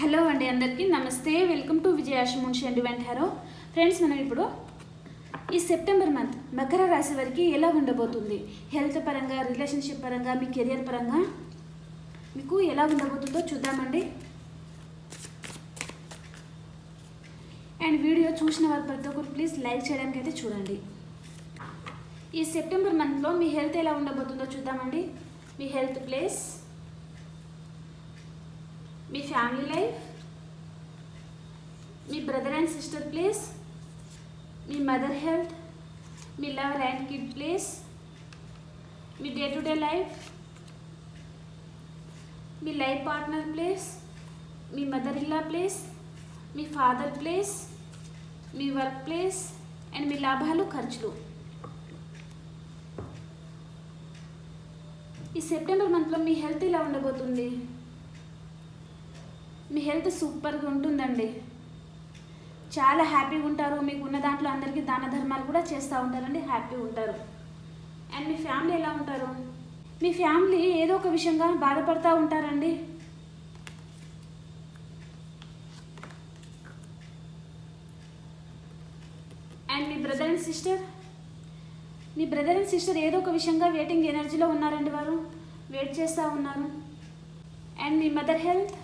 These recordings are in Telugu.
హలో అండి, అందరికీ నమస్తే. వెల్కమ్ టు విజయాష్ Munshi and event hero. Friends, మనం ఇప్పుడు ఈ సెప్టెంబర్ మంత్ మకర రాశి వారికి ఎలా ఉండబోతుంది, హెల్త్ పరంగా, రిలేషన్షిప్ పరంగా, మీ కెరియర్ పరంగా మీకు ఎలా ఉండబోతుందో చూద్దామండి. అండ్ వీడియో చూసిన వారు ప్రతి ఒక్కరు ప్లీజ్ లైక్ చేయడానికి అయితే చూడండి. ఈ సెప్టెంబర్ మంత్లో మీ హెల్త్ ఎలా ఉండబోతుందో చూద్దామండి. మీ హెల్త్ ప్లేస్, మీ ఫ్యామిలీ లైఫ్, మీ బ్రదర్ అండ్ సిస్టర్ ప్లేస్, మీ మదర్ హెల్త్, మీ లవర్ అండ్ కిడ్ ప్లేస్, మీ డే టు డే లైఫ్, మీ లైఫ్ పార్ట్నర్ ప్లేస్, మీ మదర్ ఇల్లా ప్లేస్, మీ ఫాదర్ ప్లేస్, మీ వర్క్ ప్లేస్ అండ్ మీ లాభాలు ఖర్చులు. ఈ సెప్టెంబర్ మంత్లో మీ హెల్త్ ఎలా ఉండబోతుంది? మీ హెల్త్ సూపర్గా ఉంటుందండి. చాలా హ్యాపీగా ఉంటారు. మీకు ఉన్న దాంట్లో అందరికీ దాన ధర్మాలు కూడా చేస్తూ ఉంటారండి, హ్యాపీగా ఉంటారు. అండ్ మీ ఫ్యామిలీ ఎలా ఉంటారు? మీ ఫ్యామిలీ ఏదో ఒక విషయంగా బాధపడుతూ ఉంటారండి. And me brother and sister, me brother and sister ఏదో ఒక విషయంగా వెయిటింగ్ ఎనర్జీలో ఉన్నారండి, వారు వెయిట్ చేస్తూ ఉన్నారు. And me mother health,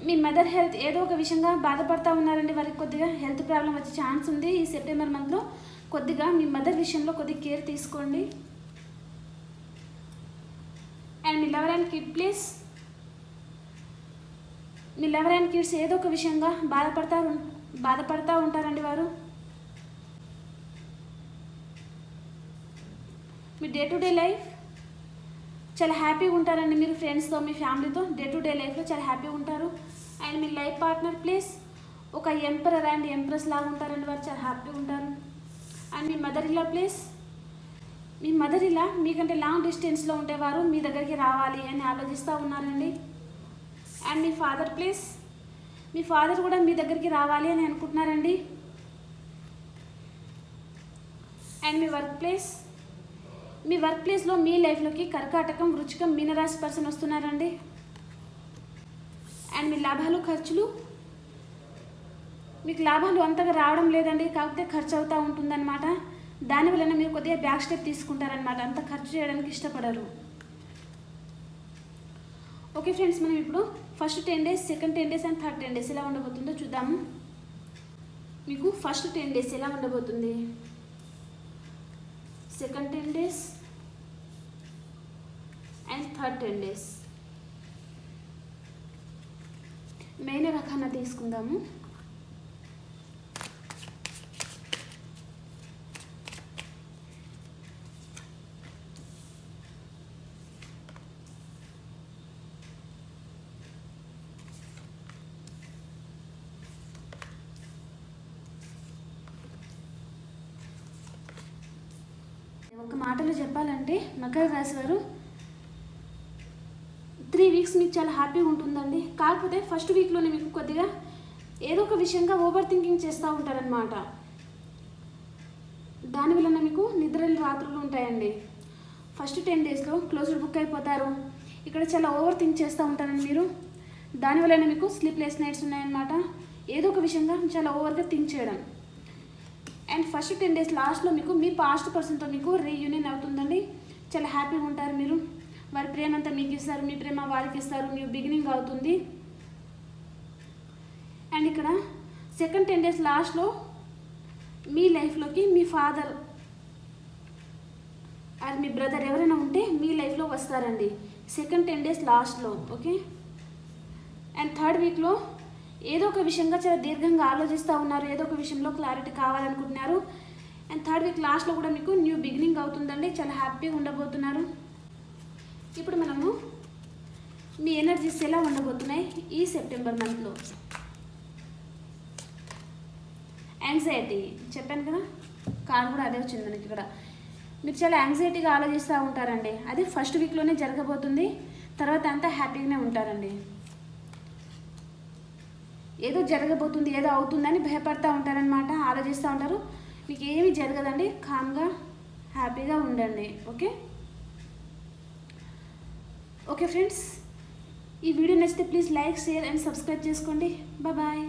me mother health ఏదో ఒక విషయంగా బాధపడుతూ ఉన్నారండి. వారికి కొద్దిగా హెల్త్ ప్రాబ్లం వచ్చే ఛాన్స్ ఉంది ఈ సెప్టెంబర్ మంత్లో. కొద్దిగా మీ మదర్ విషయంలో కొద్దిగా కేర్ తీసుకోండి. And me lover and kid please, me lover and kids ఏదో ఒక విషయంగా బాధపడుతూ ఉంటారండి వారు. మీ డే టు డే లైఫ్ చాలా హ్యాపీగా ఉంటారండి. మీరు ఫ్రెండ్స్తో, మీ ఫ్యామిలీతో డే టు డే లైఫ్లో చాలా హ్యాపీగా ఉంటారు. And me life partner place ఒక ఎంపరర్ అండ్ ఎంప్రెస్ లాగా ఉంటారండి, వారు చాలా హ్యాపీగా ఉంటారు. అండ్ మీ మదర్ ఇల్లా ప్లేస్, మీ మదర్ ఇల్లా మీకంటే లాంగ్ డిస్టెన్స్లో ఉంటేవారు మీ దగ్గరికి రావాలి అని ఆలోచిస్తూ ఉన్నారండి. అండ్ మీ ఫాదర్ ప్లేస్, మీ ఫాదర్ కూడా మీ దగ్గరికి రావాలి అని అనుకుంటున్నారండి. అండ్ మీ వర్క్ ప్లేస్, మీ వర్క్ ప్లేస్లో మీ లైఫ్లోకి కర్కాటకం, వృచ్చికం, మీనరాశి పర్సన్ వస్తున్నారండి. అండ్ మీ లాభాలు ఖర్చులు, మీకు లాభాలు అంతగా రావడం లేదండి, కాకపోతే ఖర్చు అవుతూ ఉంటుందన్నమాట. దానివలన మీరు కొద్దిగా బ్యాక్ స్టెప్ తీసుకుంటారనమాట, అంత ఖర్చు చేయడానికి ఇష్టపడరు. ఓకే ఫ్రెండ్స్, మనం ఇప్పుడు first 10 days, second 10 days and third 10 days ఎలా ఉండబోతుందో చూద్దాము. మీకు ఫస్ట్ 10 days ఎలా ఉండబోతుంది, second 10 days and third 10 days. Main రకాన్ని తీసుకుందాము. ఒక మాటలో చెప్పాలంటే మకర రాశి వారు 3 weeks మీకు చాలా హ్యాపీగా ఉంటుందండి. కాకపోతే ఫస్ట్ వీక్లోనే మీకు కొద్దిగా ఏదో ఒక విషయంగా ఓవర్ థింకింగ్ చేస్తూ ఉంటారనమాట. దానివలన మీకు నిద్రలు రాత్రులు ఉంటాయండి. ఫస్ట్ 10 daysలో క్లోజ్డ్ బుక్ అయిపోతారు. ఇక్కడ చాలా ఓవర్ థింక్ చేస్తూ ఉంటారండి మీరు. దానివలన మీకు స్లీప్లెస్ నైట్స్ ఉన్నాయన్నమాట. ఏదో ఒక విషయంగా చాలా ఓవర్గా థింక్ చేయడం. అండ్ ఫస్ట్ 10 days లాస్ట్లో మీకు మీ పాస్ట్ పర్సన్తో మీకు రీయూనియన్ అవుతుందండి. చాలా హ్యాపీగా ఉంటారు మీరు. వారి ప్రేమ అంతా మీకు ఇస్తారు, మీ ప్రేమ వారికి ఇస్తారు. న్యూ బిగినింగ్ అవుతుంది. అండ్ ఇక్కడ సెకండ్ 10 days లాస్ట్లో మీ లైఫ్లోకి మీ ఫాదర్ అండ్ మీ బ్రదర్ ఎవరైనా ఉంటే మీ లైఫ్లో వస్తారండి సెకండ్ 10 days లాస్ట్లో. ఓకే. అండ్ థర్డ్ వీక్లో ఏదో ఒక విషయంగా చాలా దీర్ఘంగా ఆలోచిస్తూ ఉన్నారు, ఏదో ఒక విషయంలో క్లారిటీ కావాలనుకుంటున్నారు. అండ్ థర్డ్ వీక్ లాస్ట్లో కూడా మీకు న్యూ బిగినింగ్ అవుతుందండి, చాలా హ్యాపీగా ఉండబోతున్నారు. ఇప్పుడు మనము మీ ఎనర్జీస్ ఎలా ఉండబోతున్నాయి ఈ సెప్టెంబర్ మంత్లో. యాంగ్జైటీ చెప్పాను కదా, కార్డు కూడా అదే వచ్చింది మనకి ఇక్కడ. మీరు చాలా యాంగ్జైటీగా ఆలోచిస్తూ ఉంటారండి. అది ఫస్ట్ వీక్లోనే జరగబోతుంది. తర్వాత అంతా హ్యాపీగానే ఉంటారండి. ఏదో జరగబోతుంది, ఏదో అవుతుందని భయపడుతూ ఉంటారనమాట, ఆలోచిస్తూ ఉంటారు. మీకు ఏమీ జరగదండి, కామ్గా హ్యాపీగా ఉండండి. ఓకే. ఓకే ఫ్రెండ్స్, ఈ వీడియో నచ్చితే please like share and subscribe చేసుకోండి. బాయ్.